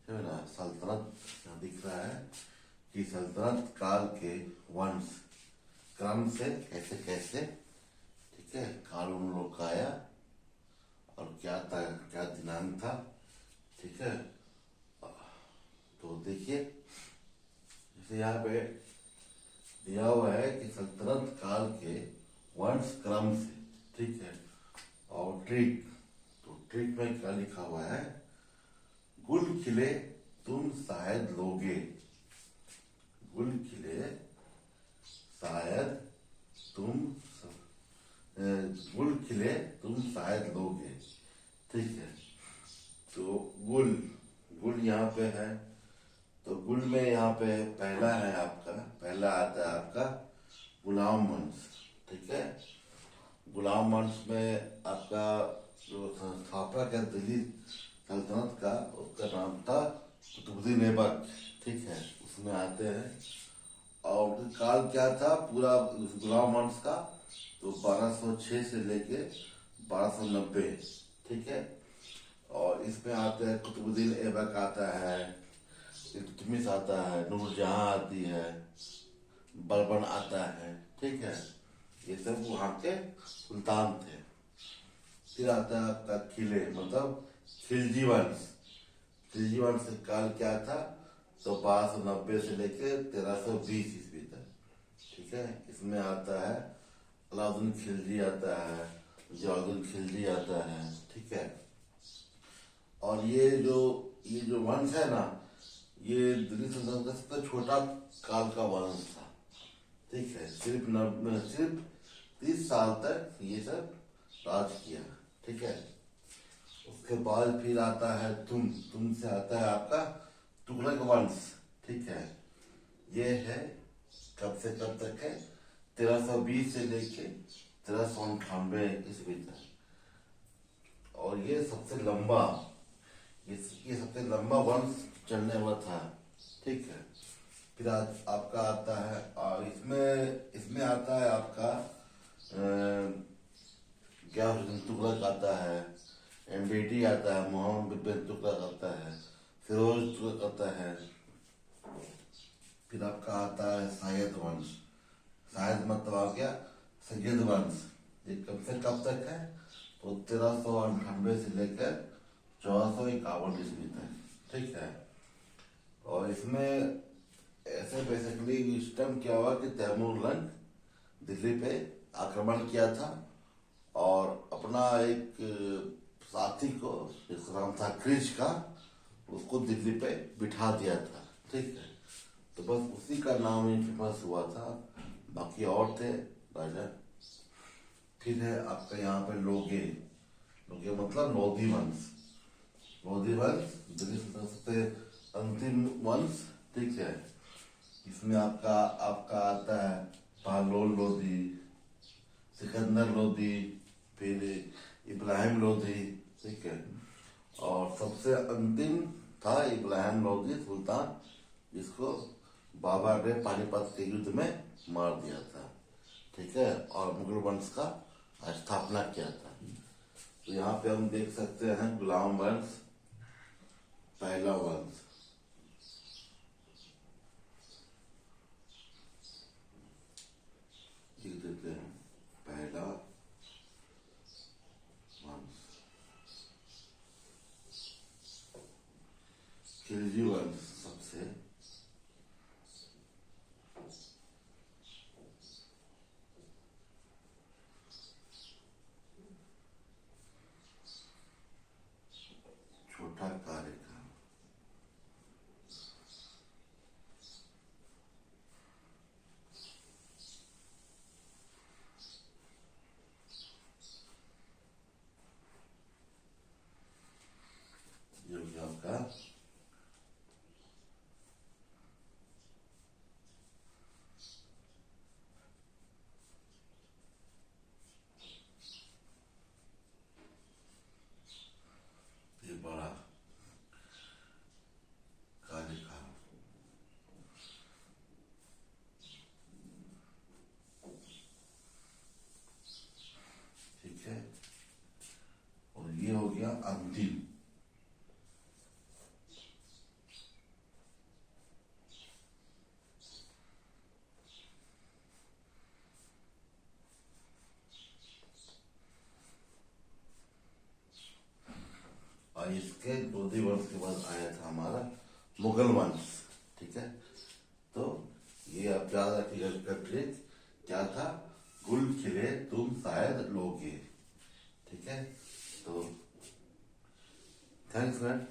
है ना, सल्तनत दिख रहा है कि सल्तनत काल के वंश क्रम से कैसे कैसे, ठीक है, काल उन लोग का आया और क्या था, क्या दिनांक था, ठीक है। तो देखिए जैसे यहाँ पे दिया हुआ है कि सल्तनत काल के वंश क्रम से, ठीक है। और ट्रिक, तो ट्रिक में क्या लिखा हुआ है, गुल खिले तुम शायद लोगे, गुल खिले शायद तुम, गुल खिले तुम शायद लोगे, ठीक है। तो गुल, गुल यहाँ पे है, तो गुल में यहाँ पे पहला है आपका, पहला आता है आपका गुलाम वंश, ठीक है। गुलाम वंश में आपका जो संस्थापक है दिल्ली सल्तनत का, उसका नाम था कुतुबुद्दीन ऐबक, ठीक है, उसमें आते हैं। और उनका काल क्या था पूरा गुलाम वंश का, तो 1206 से लेके 1290, ठीक है। और इसमें आते हैं कुतुबुद्दीन ऐबक आता है, इल्तुतमिश आता है, नूरजहां आती है, बलबन आता है, ठीक है। ये सब वहाँ के सुल्तान थे। फिर आता है आपका खिले, मतलब खिलजी वंश, खिलजी वंश का काल क्या था, तो 1290 से लेके 1320 ईस्वी तक, ठीक है। इसमें आता है अलाउद्दीन खिलजी आता है, जलालुद्दीन खिलजी आता है, ठीक है। और ये जो वंश है ना, ये दिल्ली सल्तनत का सबसे छोटा काल का वंश था, ठीक है। सिर्फ 30 साल तक ये सब राज किया, ठीक है। उसके बाद फिर आता है तुम से आता है आपका तुगलक वंश, ठीक है। ये है कब से कब तक है, 1320 से लेके 1398 ईस्वी तक। और ये सबसे लंबा, ये सबसे लंबा वंश चलने वाला था, ठीक है। फिर आज आपका आता है, और इसमें इसमें आता है आपका गयासुद्दीन तुगलक आता है, बेटी आता है मोहम्मद बिन तुगलक आता है, फिरोज तुगलक आता है। फिर आपका आता है शायद वंश, शायद मतलब आ गया सैयद वंश। ये कब से कब तक है, तो 1398 से लेकर 1451 ईस्वी तक, ठीक है। और इसमें ऐसे बेसिकली सिस्टम क्या हुआ कि तैमूर लंग दिल्ली पे आक्रमण किया था और अपना एक साथी को, जिसका नाम था क्रिश का, उसको दिल्ली पे बिठा दिया था, ठीक है। तो बस उसी का नाम ही फेमस हुआ था, बाकी और थे राजा। फिर है आपका यहाँ पे लोगे, लोगे मतलब लोधी वंश, लोधी वंश दिल्ली सल्तनत से अंतिम वंश, ठीक है। इसमें आपका आपका आता है बहलोल लोधी, सिकंदर लोधी, फिर इब्राहिम लोधी, ठीक है। और सबसे अंतिम था इब्राहिम लोधी सुल्तान, जिसको बाबर ने पानीपत के युद्ध में मार दिया था, ठीक है, और मुगल वंश का स्थापना किया था। तो यहाँ पे हम देख सकते हैं गुलाम वंश, पहला वंश, लिख देते हैं पहला वंश, खिलजी वंश सबसे छोटा कार्यक्रम, जो कि आपका और इसके लोधी वंश के बाद आया था हमारा मुगल वंश। ठीक है, तो ये आप याद रखिएगा ट्रिक क्या था, गुल खिले तुम शायद लोगे। ठीक है, तो थैंक्स फ्रेंड।